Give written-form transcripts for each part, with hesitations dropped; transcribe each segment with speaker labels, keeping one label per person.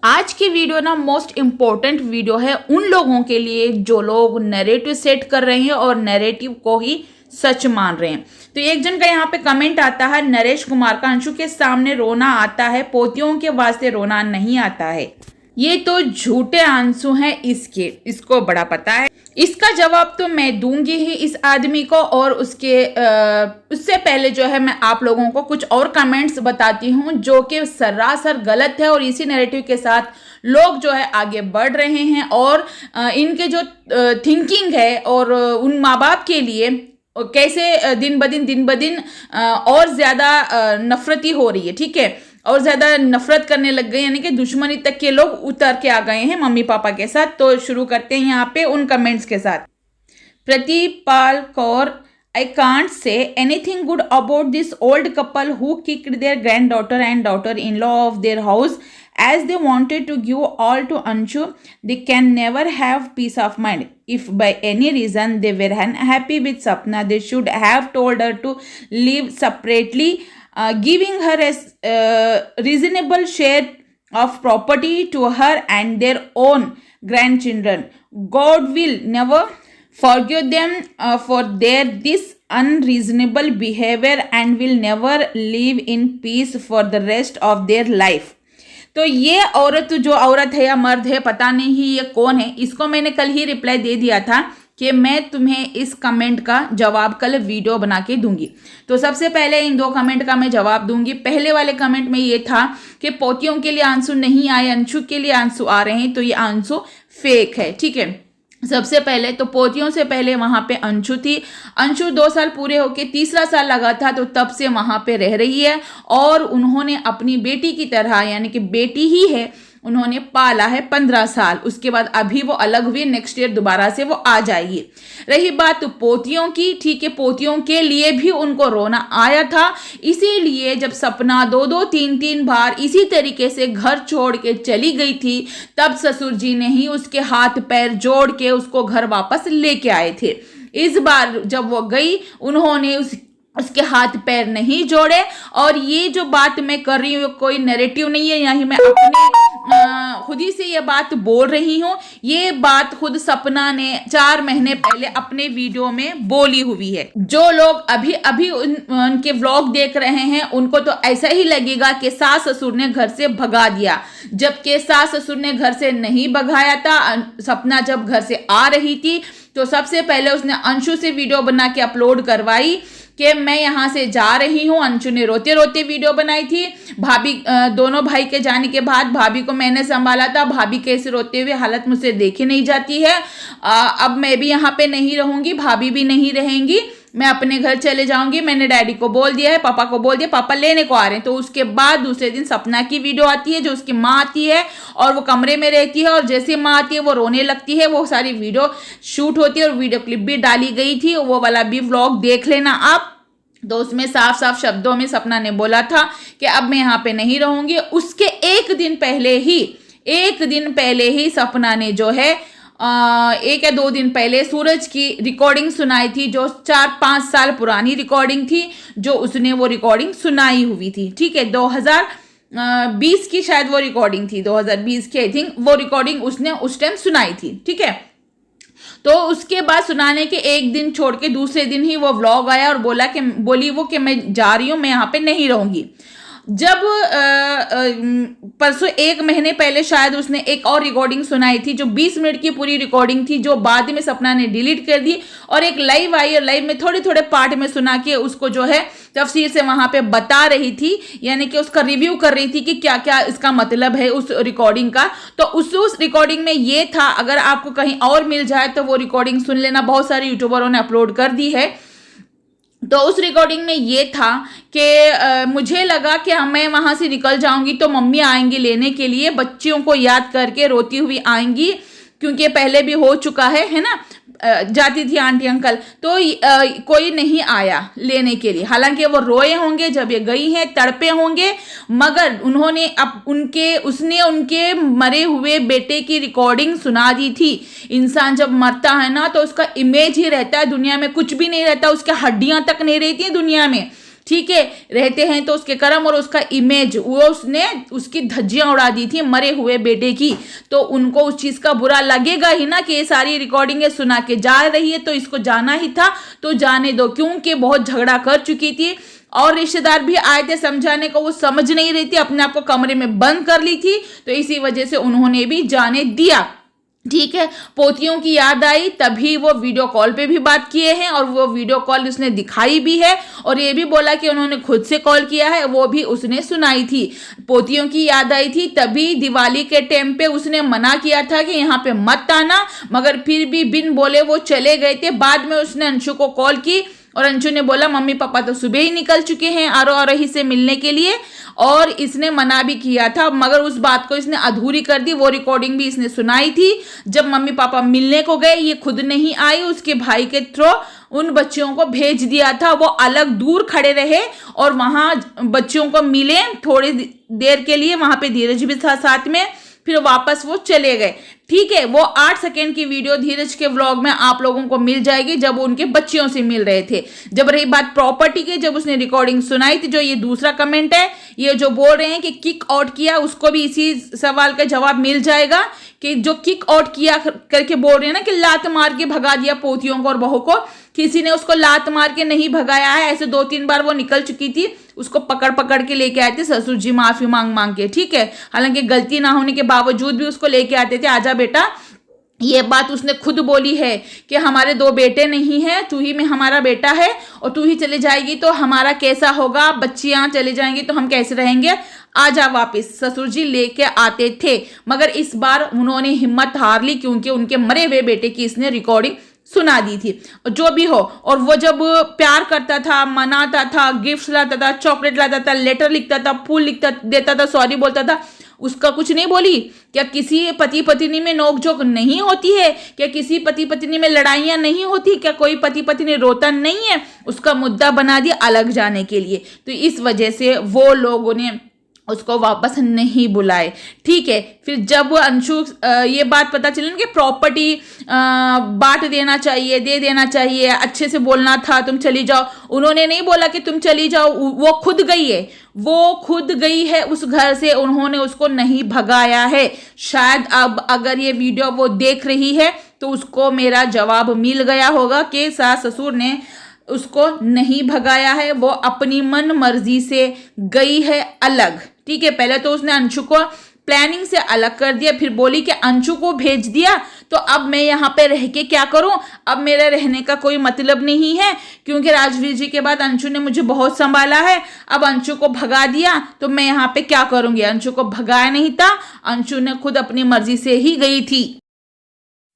Speaker 1: आज की वीडियो ना मोस्ट इम्पोर्टेंट वीडियो है उन लोगों के लिए जो लोग नैरेटिव सेट कर रहे हैं और नैरेटिव को ही सच मान रहे हैं। तो एक जन का यहाँ पे कमेंट आता है, नरेश कुमार का, अंशु के सामने रोना आता है, पोतियों के वास्ते रोना नहीं आता है। ये तो झूठे आंसू हैं इसको बड़ा पता है। इसका जवाब तो मैं दूंगी ही इस आदमी को, और उससे पहले जो है मैं आप लोगों को कुछ और कमेंट्स बताती हूँ जो कि सरासर गलत है, और इसी नैरेटिव के साथ लोग जो है आगे बढ़ रहे हैं। और इनके जो थिंकिंग है और उन माँ बाप के लिए कैसे दिन ब दिन और ज़्यादा नफरती हो रही है, ठीक है, और ज़्यादा नफरत करने लग गए, यानी कि दुश्मनी तक के लोग उतर के आ गए हैं मम्मी पापा के साथ। तो शुरू करते हैं यहाँ पे उन कमेंट्स के साथ। प्रतिपाल Kaur, I can't say anything good about this old couple who kicked their granddaughter and daughter-in-law of their house as they wanted to give all to Anshu. They can never have peace of mind. If by any reason they were unhappy with Sapna, they should have told her to live separately, giving her a reasonable share of property to her and their own grandchildren. God will never forgive them for their this unreasonable behavior and will never live in peace for the rest of their life. तो ये औरत, जो औरत है या मर्द है पता नहीं ये कौन है, इसको मैंने कल ही रिप्लाई दे दिया था कि मैं तुम्हें इस कमेंट का जवाब कल वीडियो बना के दूंगी। तो सबसे पहले इन दो कमेंट का मैं जवाब दूंगी। पहले वाले कमेंट में ये था कि पोतियों के लिए आंसू नहीं आए, अंशु के लिए आंसू आ रहे हैं, तो ये आंसू फेक है, ठीक है। सबसे पहले तो पोतियों से पहले वहां पे अंशु थी। अंशु 2 साल पूरे होके तीसरा साल लगा था, तो तब से वहां पे रह रही है, और उन्होंने अपनी बेटी की तरह, यानी कि बेटी ही है, उन्होंने पाला है 15 साल। उसके बाद अभी वो अलग हुई, नेक्स्ट ईयर दोबारा से वो आ जाएगी। रही बात तो पोतियों की, ठीक है, पोतियों के लिए भी उनको रोना आया था। इसीलिए जब सपना 2-2, 3-3 बार इसी तरीके से घर छोड़ के चली गई थी, तब ससुर जी ने ही उसके हाथ पैर जोड़ के उसको घर वापस लेके आए थे। इस बार जब वो गई, उन्होंने उसके हाथ पैर नहीं जोड़े। और ये जो बात मैं कर रही हूँ कोई नैरेटिव नहीं है, यही मैं अपने खुद ही से ये बात बोल रही हूँ। ये बात खुद सपना ने 4 महीने पहले अपने वीडियो में बोली हुई है। जो लोग अभी अभी उनके व्लॉग देख रहे हैं, उनको तो ऐसा ही लगेगा कि सास ससुर ने घर से भगा दिया, जबकि सास ससुर ने घर से नहीं भगाया था। सपना जब घर से आ रही थी तो सबसे पहले उसने अंशु से वीडियो बना के अपलोड करवाई कि मैं यहाँ से जा रही हूँ। अंशु ने रोते रोते वीडियो बनाई थी। भाभी, दोनों भाई के जाने के बाद भाभी को मैंने संभाला था। भाभी कैसे रोते हुए हालत मुझसे देखी नहीं जाती है। अब मैं भी यहाँ पे नहीं रहूंगी, भाभी भी नहीं रहेंगी, मैं अपने घर चले जाऊंगी। मैंने डैडी को बोल दिया है, पापा को बोल दिया, पापा लेने को आ रहे हैं। तो उसके बाद दूसरे दिन सपना की वीडियो आती है, जो उसकी माँ आती है और वो कमरे में रहती है, और जैसे माँ आती है वो रोने लगती है। वो सारी वीडियो शूट होती है और वीडियो क्लिप भी डाली गई थी, वो वाला भी व्लॉग देख लेना आप। तो उसमें साफ साफ शब्दों में सपना ने बोला था कि अब मैं यहाँ पे नहीं रहूंगी। उसके एक दिन पहले ही सपना ने जो है 1 या 2 दिन पहले सूरज की रिकॉर्डिंग सुनाई थी, जो 4-5 साल पुरानी रिकॉर्डिंग थी, जो उसने वो रिकॉर्डिंग सुनाई हुई थी, ठीक है। 2020 की शायद वो रिकॉर्डिंग थी, 2020 की आई थिंक वो रिकॉर्डिंग उसने उस टाइम सुनाई थी, ठीक है। तो उसके बाद सुनाने के एक दिन छोड़ के दूसरे दिन ही वो व्लॉग आया और बोली वो कि मैं जा रही हूँ, मैं यहाँ पे नहीं रहूंगी। जब परसों 1 महीने पहले शायद उसने एक और रिकॉर्डिंग सुनाई थी, जो 20 मिनट की पूरी रिकॉर्डिंग थी, जो बाद में सपना ने डिलीट कर दी, और एक लाइव आई और लाइव में थोड़े पार्ट में सुना के उसको जो है तफसीर से वहां पे बता रही थी, यानी कि उसका रिव्यू कर रही थी कि क्या क्या इसका मतलब है उस रिकॉर्डिंग का। तो उस रिकॉर्डिंग में ये था, अगर आपको कहीं और मिल जाए तो वो रिकॉर्डिंग सुन लेना, बहुत सारे यूट्यूबरों ने अपलोड कर दी है। तो उस रिकॉर्डिंग में ये था कि मुझे लगा कि मैं वहाँ से निकल जाऊंगी तो मम्मी आएंगी लेने के लिए, बच्चियों को याद करके रोती हुई आएंगी, क्योंकि पहले भी हो चुका है ना, जाती थी आंटी अंकल। तो कोई नहीं आया लेने के लिए, हालांकि वो रोए होंगे जब ये गई हैं, तड़पे होंगे, मगर उसने उनके मरे हुए बेटे की रिकॉर्डिंग सुना दी थी। इंसान जब मरता है ना तो उसका इमेज ही रहता है, दुनिया में कुछ भी नहीं रहता, उसकी हड्डियां तक नहीं रहती दुनिया में, ठीक है, रहते हैं तो उसके कर्म और उसका इमेज, वो उसने उसकी धज्जियां उड़ा दी थी मरे हुए बेटे की, तो उनको उस चीज का बुरा लगेगा ही ना कि ये सारी रिकॉर्डिंगें सुना के जा रही है, तो इसको जाना ही था तो जाने दो, क्योंकि बहुत झगड़ा कर चुकी थी और रिश्तेदार भी आए थे समझाने को, वो समझ नहीं रही थी, अपने आप को कमरे में बंद कर ली थी, तो इसी वजह से उन्होंने भी जाने दिया। ठीक है, पोतियों की याद आई तभी वो वीडियो कॉल पे भी बात किए हैं और वो वीडियो कॉल उसने दिखाई भी है और ये भी बोला कि उन्होंने खुद से कॉल किया है, वो भी उसने सुनाई थी। पोतियों की याद आई थी तभी दिवाली के टाइम पे उसने मना किया था कि यहाँ पे मत आना, मगर फिर भी बिन बोले वो चले गए थे। बाद में उसने अंशु को कॉल की और अंशु ने बोला मम्मी पापा तो सुबह ही निकल चुके हैं आरोही से मिलने के लिए, और इसने मना भी किया था मगर उस बात को इसने अधूरी कर दी। वो रिकॉर्डिंग भी इसने सुनाई थी जब मम्मी पापा मिलने को गए, ये खुद नहीं आई, उसके भाई के थ्रू उन बच्चियों को भेज दिया था। वो अलग दूर खड़े रहे और वहां बच्चियों को मिले थोड़ी देर के लिए, वहां पे धीरज भी था साथ में, फिर वापस वो चले गए। ठीक है, वो 8 सेकेंड की वीडियो धीरज के व्लॉग में आप लोगों को मिल जाएगी जब वो उनके बच्चियों से मिल रहे थे। जब रही बात प्रॉपर्टी की, जब उसने रिकॉर्डिंग सुनाई थी, जो ये दूसरा कमेंट है, ये जो बोल रहे हैं कि किक आउट किया, उसको भी इसी सवाल का जवाब मिल जाएगा कि जो किक आउट किया करके बोल रहे हैं ना कि लात मार के भगा दिया पोतियों को और बहू को, किसी ने उसको लात मार के नहीं भगाया है। ऐसे 2-3 बार वो निकल चुकी थी, उसको पकड़ पकड़ के लेके आए थे ससुर जी माफी मांग मांग के। ठीक है, हालांकि गलती ना होने के बावजूद भी उसको लेके आते थे, आजा बेटा। ये बात उसने खुद बोली है कि हमारे 2 बेटे नहीं हैं, तू ही में हमारा बेटा है और तू ही चले जाएगी तो हमारा कैसा होगा, बच्चियां चले जाएंगी तो हम कैसे रहेंगे, आजा वापस। ससुर जी लेके आते थे, मगर इस बार उन्होंने हिम्मत हार ली क्योंकि उनके मरे हुए बेटे की इसने रिकॉर्डिंग सुना दी थी। जो भी हो, और वो जब प्यार करता था, मनाता था, गिफ्ट लाता था, चॉकलेट लाता था, लेटर लिखता था, फूल लिखता देता था, सॉरी बोलता था, उसका कुछ नहीं बोली। क्या किसी पति पत्नी में नोकझोंक नहीं होती है? क्या किसी पति पत्नी में लड़ाइयां नहीं होती? क्या कोई पति पत्नी रोता नहीं है? उसका मुद्दा बना दिया अलग जाने के लिए। तो इस वजह से वो लोगों ने उसको वापस नहीं बुलाए। ठीक है, फिर जब अंशु ये बात पता चली कि प्रॉपर्टी बांट देना चाहिए, दे देना चाहिए, अच्छे से बोलना था, तुम चली जाओ, उन्होंने नहीं बोला कि तुम चली जाओ, वो खुद गई है, वो खुद गई है उस घर से, उन्होंने उसको नहीं भगाया है। शायद अब अगर ये वीडियो वो देख रही है तो उसको मेरा जवाब मिल गया होगा कि सास ससुर ने उसको नहीं भगाया है, वो अपनी मन मर्जी से गई है अलग। ठीक है, पहले तो उसने अंशु को प्लानिंग से अलग कर दिया, फिर बोली कि अंशु को भेज दिया तो अब मैं यहाँ पे रह के क्या करूं, अब मेरे रहने का कोई मतलब नहीं है क्योंकि राजवीर जी के बाद अंशु ने मुझे बहुत संभाला है, अब अंशु को भगा दिया तो मैं यहाँ पे क्या करूंगी। अंशु को भगाया नहीं था, अंशु ने खुद अपनी मर्जी से ही गई थी,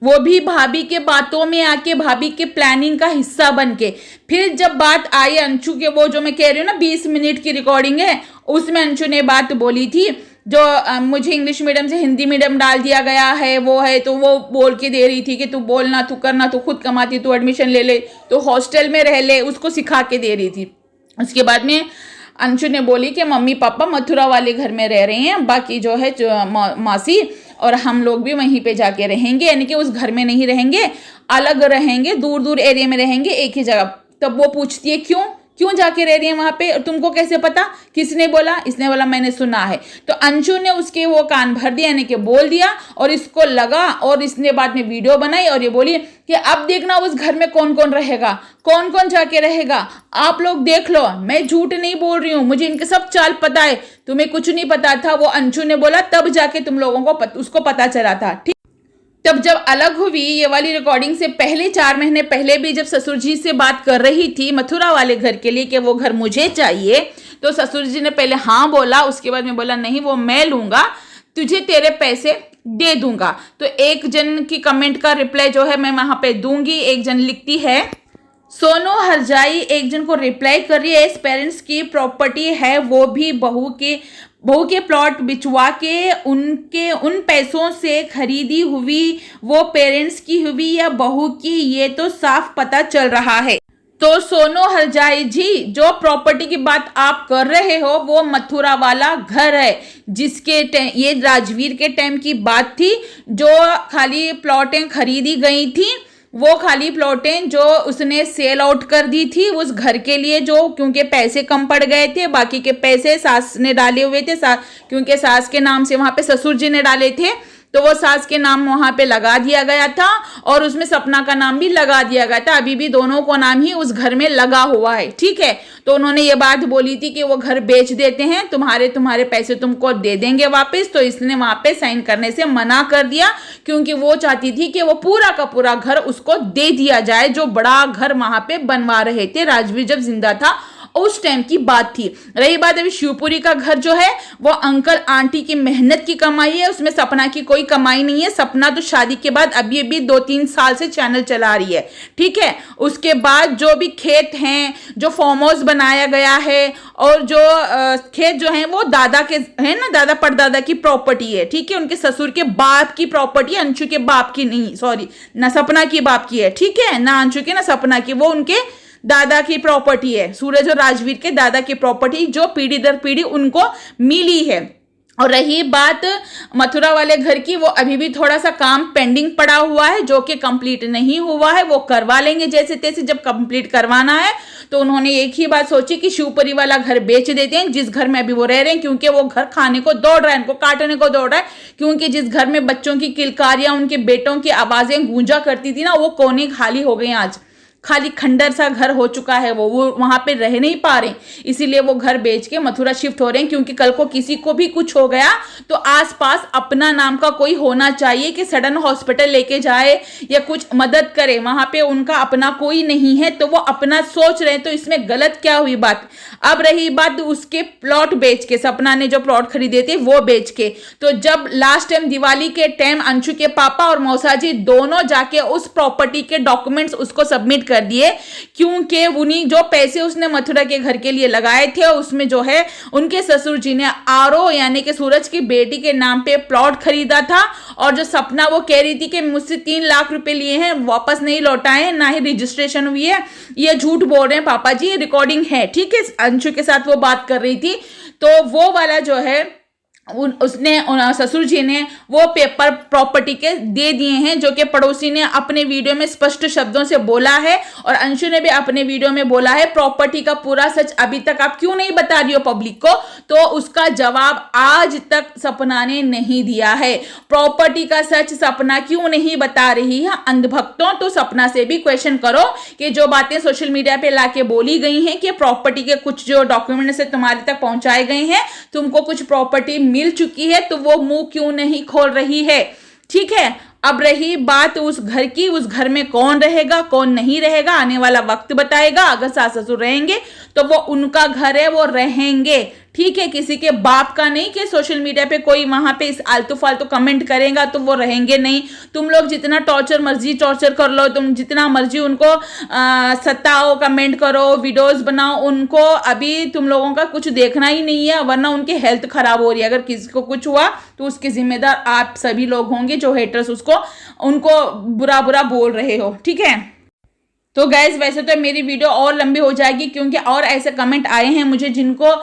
Speaker 1: वो भी भाभी के बातों में आके, भाभी के प्लानिंग का हिस्सा बन के। फिर जब बात आई अंशु के, वो जो मैं कह रही हूँ ना 20 मिनट की रिकॉर्डिंग है, उसमें अंशु ने बात बोली थी जो मुझे इंग्लिश मीडियम से हिंदी मीडियम डाल दिया गया है, वो है, तो वो बोल के दे रही थी कि तू बोलना, तू करना, तू खुद कमाती, तू एडमिशन ले ले, तो हॉस्टल में रह ले, उसको सिखा के दे रही थी। उसके बाद में अंशु ने बोली कि मम्मी पापा मथुरा वाले घर में रह रहे हैं, बाकी जो है मासी और हम लोग भी वहीं पे जाके रहेंगे, यानी कि उस घर में नहीं रहेंगे, अलग रहेंगे, दूर दूर एरिया में रहेंगे, एक ही जगह। तब वो पूछती है क्यों जाके रह रही है वहां पे, और तुमको कैसे पता, किसने बोला? इसने बोला मैंने सुना है। तो अंशु ने उसके वो कान भर दिया, यानी कि बोल दिया, और इसको लगा, और इसने बाद में वीडियो बनाई और ये बोली कि अब देखना उस घर में कौन कौन रहेगा, कौन कौन जाके रहेगा, आप लोग देख लो, मैं झूठ नहीं बोल रही हूँ, मुझे इनके सब चाल पता है, तुम्हें कुछ नहीं पता था। वो अंशु ने बोला तब जाके तुम लोगों को उसको पता चला था। ठीक, तब जब अलग हुई, ये वाली रिकॉर्डिंग से पहले 4 महीने पहले भी जब ससुर जी से बात कर रही थी मथुरा वाले घर के लिए कि वो घर मुझे चाहिए, तो ससुर जी ने पहले हाँ बोला, उसके बाद में बोला नहीं वो मैं लूंगा, तुझे तेरे पैसे दे दूंगा। तो एक जन की कमेंट का रिप्लाई जो है मैं वहां पे दूंगी। एक जन लिखती है सोनू हरजाई, एक जन को रिप्लाई कर रही है इस पेरेंट्स की प्रॉपर्टी है, वो भी बहू के प्लॉट बिचवा के उन पैसों से खरीदी हुई, वो पेरेंट्स की हुई या बहू की, ये तो साफ पता चल रहा है। तो सोनू हरजाई जी, जो प्रॉपर्टी की बात आप कर रहे हो वो मथुरा वाला घर है, जिसके ये राजवीर के टाइम की बात थी, जो खाली प्लॉटें खरीदी गई थी, वो खाली प्लॉटें जो उसने सेल आउट कर दी थी उस घर के लिए, जो क्योंकि पैसे कम पड़ गए थे, बाकी के पैसे सास ने डाले हुए थे, क्योंकि सास के नाम से वहां पे ससुर जी ने डाले थे, तो वो सास के नाम वहां पे लगा दिया गया था और उसमें सपना का नाम भी लगा दिया गया था। अभी भी दोनों को नाम ही उस घर में लगा हुआ है, ठीक है। तो उन्होंने ये बात बोली थी कि वो घर बेच देते हैं, तुम्हारे पैसे तुमको दे देंगे वापस। तो इसने वहां पे साइन करने से मना कर दिया, क्योंकि वो चाहती थी कि वो पूरा का पूरा घर उसको दे दिया जाए, जो बड़ा घर वहां पे बनवा रहे थे राजवीर जब जिंदा था उस टाइम की बात थी। रही बात अभी शिवपुरी का घर जो है वो अंकल आंटी की मेहनत की कमाई है, उसमें सपना की कोई कमाई नहीं है। सपना तो शादी के बाद अभी 2-3 साल से चैनल चला रही है, ठीक है। उसके बाद जो भी खेत हैं, जो फार्म हाउस बनाया गया है और जो खेत जो है वो दादा के है ना, दादा परदादा की प्रॉपर्टी है, ठीक है। उनके ससुर के बाप की प्रॉपर्टी, अंशु के बाप की नहीं, सॉरी, ना सपना की बाप की है, ठीक है, ना अंशु की ना सपना की, वो उनके दादा की प्रॉपर्टी है, सूरज और राजवीर के दादा की प्रॉपर्टी, जो पीढ़ी दर पीढ़ी उनको मिली है। और रही बात मथुरा वाले घर की, वो अभी भी थोड़ा सा काम पेंडिंग पड़ा हुआ है जो कि कंप्लीट नहीं हुआ है, वो करवा लेंगे जैसे तैसे। जब कंप्लीट करवाना है तो उन्होंने एक ही बात सोची कि शिवपुरी वाला घर बेच देते हैं जिस घर में अभी वो रह रहे हैं, क्योंकि वो घर खाने को दौड़ रहा है, इनको काटने को दौड़ रहा है। क्योंकि जिस घर में बच्चों की किलकारियां, उनके बेटों की आवाजें गूंजा करती थी ना, वो कोने खाली हो गए, आज खाली खंडर सा घर हो चुका है, वो वहां पे रह नहीं पा रहे, इसीलिए वो घर बेच के मथुरा शिफ्ट हो रहे हैं। क्योंकि कल को किसी को भी कुछ हो गया तो आसपास अपना नाम का कोई होना चाहिए कि सडन हॉस्पिटल लेके जाए या कुछ मदद करे। वहां पे उनका अपना कोई नहीं है, तो वो अपना सोच रहे हैं, तो इसमें गलत क्या हुई बात। अब रही बात उसके प्लॉट बेच के, सपना ने जो प्लॉट खरीदे थे वो बेच के, तो जब लास्ट टाइम दिवाली के टाइम अंशु के पापा और मौसा जी दोनों जाके उस प्रॉपर्टी के डॉक्यूमेंट्स उसको सबमिट कर दिए, क्योंकि उन्हीं जो पैसे उसने मथुरा के घर के लिए लगाए थे उसमें जो है उनके ससुर जी ने आरो यानी कि सूरज की बेटी के नाम पे प्लॉट खरीदा था। और जो सपना वो कह रही थी कि मुझसे 3 लाख रुपए लिए हैं, वापस नहीं लौटाए, ना ही रजिस्ट्रेशन हुई है, ये झूठ बोल रहे हैं पापा जी, रिकॉर्डिंग है, ठीक है। अंशु के साथ वो बात कर रही थी, तो वो वाला जो है उसने ससुर जी ने वो पेपर प्रॉपर्टी के दे दिए हैं, जो कि पड़ोसी ने अपने वीडियो में स्पष्ट शब्दों से बोला है और अंशु ने भी अपने वीडियो में बोला है। प्रॉपर्टी का पूरा सच अभी तक आप क्यों नहीं बता रही हो पब्लिक को, तो उसका जवाब आज तक सपना ने नहीं दिया है। प्रॉपर्टी का सच सपना क्यों नहीं बता रही है अंधभक्तों, तो सपना से भी क्वेश्चन करो कि जो बातें सोशल मीडिया पे लाके बोली गई हैं कि प्रॉपर्टी के कुछ जो डॉक्यूमेंट से तुम्हारे तक पहुंचाए गए हैं, तुमको कुछ प्रॉपर्टी मिल चुकी है, तो वो मुंह क्यों नहीं खोल रही है, ठीक है। अब रही बात उस घर की, उस घर में कौन रहेगा कौन नहीं रहेगा आने वाला वक्त बताएगा। अगर सास ससुर रहेंगे तो वो उनका घर है, वो रहेंगे, ठीक है, किसी के बाप का नहीं कि सोशल मीडिया पे कोई वहां पे इस आलतू फालतू कमेंट करेगा तो वो रहेंगे नहीं। तुम लोग जितना मर्जी टॉर्चर कर लो, तुम जितना मर्जी उनको सताओ, कमेंट करो, वीडियोस बनाओ, उनको अभी तुम लोगों का कुछ देखना ही नहीं है, वरना उनकी हेल्थ खराब हो रही है। अगर किसी को कुछ हुआ तो उसके जिम्मेदार आप सभी लोग होंगे जो हेटर्स उनको बुरा बोल रहे हो, ठीक है। तो गाइज वैसे तो मेरी वीडियो और लंबी हो जाएगी, क्योंकि और ऐसे कमेंट आए हैं मुझे जिनको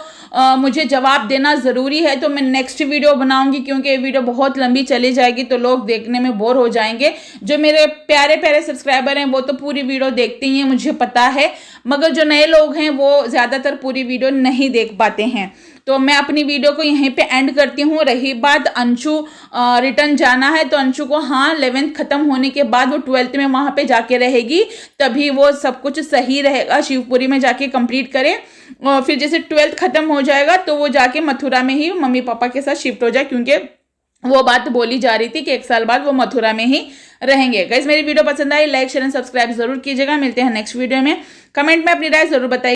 Speaker 1: मुझे जवाब देना ज़रूरी है, तो मैं नेक्स्ट वीडियो बनाऊंगी, क्योंकि ये वीडियो बहुत लंबी चली जाएगी तो लोग देखने में बोर हो जाएंगे। जो मेरे प्यारे प्यारे सब्सक्राइबर हैं वो तो पूरी वीडियो देखते ही हैं, मुझे पता है, मगर जो नए लोग हैं वो ज़्यादातर पूरी वीडियो नहीं देख पाते हैं। तो मैं अपनी वीडियो को यहीं पे एंड करती हूँ। रही बात अंशु रिटर्न जाना है, तो अंशु को हाँ 11th खत्म होने के बाद वो 12th में वहाँ पे जाके रहेगी, तभी वो सब कुछ सही रहेगा, शिवपुरी में जाके कंप्लीट करे। और फिर जैसे 12th खत्म हो जाएगा तो वो जाके मथुरा में ही मम्मी पापा के साथ शिफ्ट हो जाए, क्योंकि वो बात बोली जा रही थी कि 1 साल बाद वो मथुरा में ही रहेंगे। गाइस मेरी वीडियो पसंद आई, लाइक शेयर एंड सब्सक्राइब जरूर कीजिएगा। मिलते हैं नेक्स्ट वीडियो में। कमेंट में अपनी राय जरूर बताइए।